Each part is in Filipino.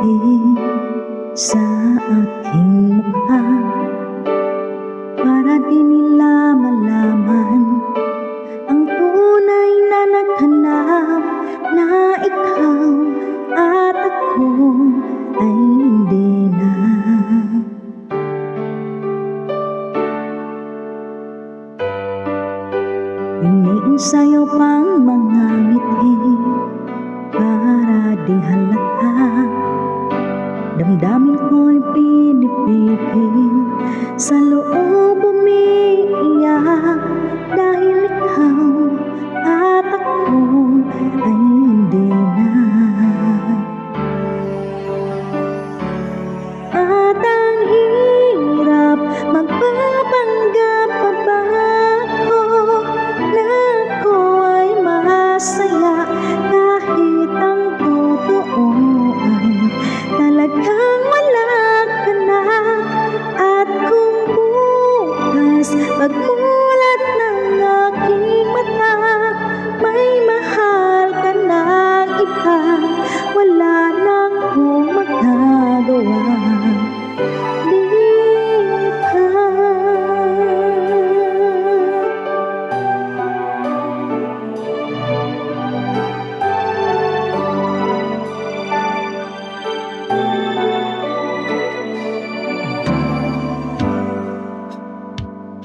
ngiti sa aking mukha para di nila malaman ang tunay na naghanap na ikaw at ako ay hindi na. Iniinsayo pang mga ngiti para di halata. Damdamin ko'y pinipigil, sa loob umiiyak dahil ikaw at ako ay hindi na. At ang hirap, magpapanggap pa ba ako na ako ay masaya kahit ang totoo ay talagang wala ka na. At kung bukas pagmulat ng aking mata may mahal ka ng iba, wala na akong magagawa.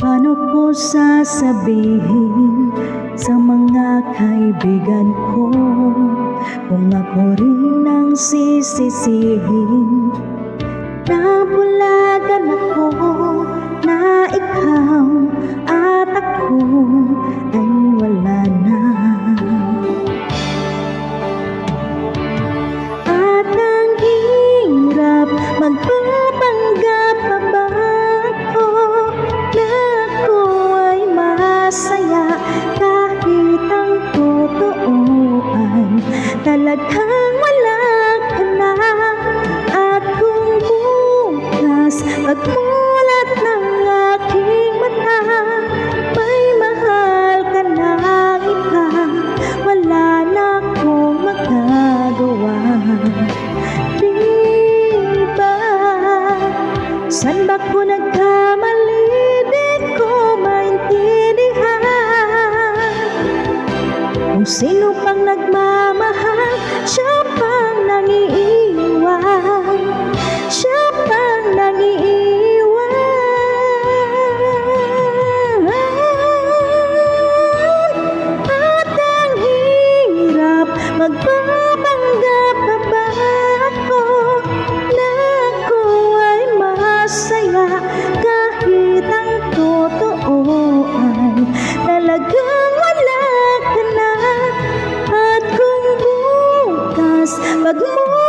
Paano ko sasabihin sa mga kaibigan ko kung ako rin ang sisisihin? Nabulagan ako na ikaw at ako ay wala na. At ang hirap, magpapanggap pa ba ako na ako ay masaya kahit ang totoo ay talagang wala ka na. At kung bukas pagmulat ng aking mata may mahal ka ng iba, wala na akong magagawa. Diba, saan ba ko nagkamali? Di ko maintindihan kung sino pang nagmamahal, siya pang nangiiwan, siya pang nangiiwan. At ang hirap, magpapanggap pa ba ako na ako ay masaya kahit ang totoo ay talagang wala ka na. At kung bukas pagmulat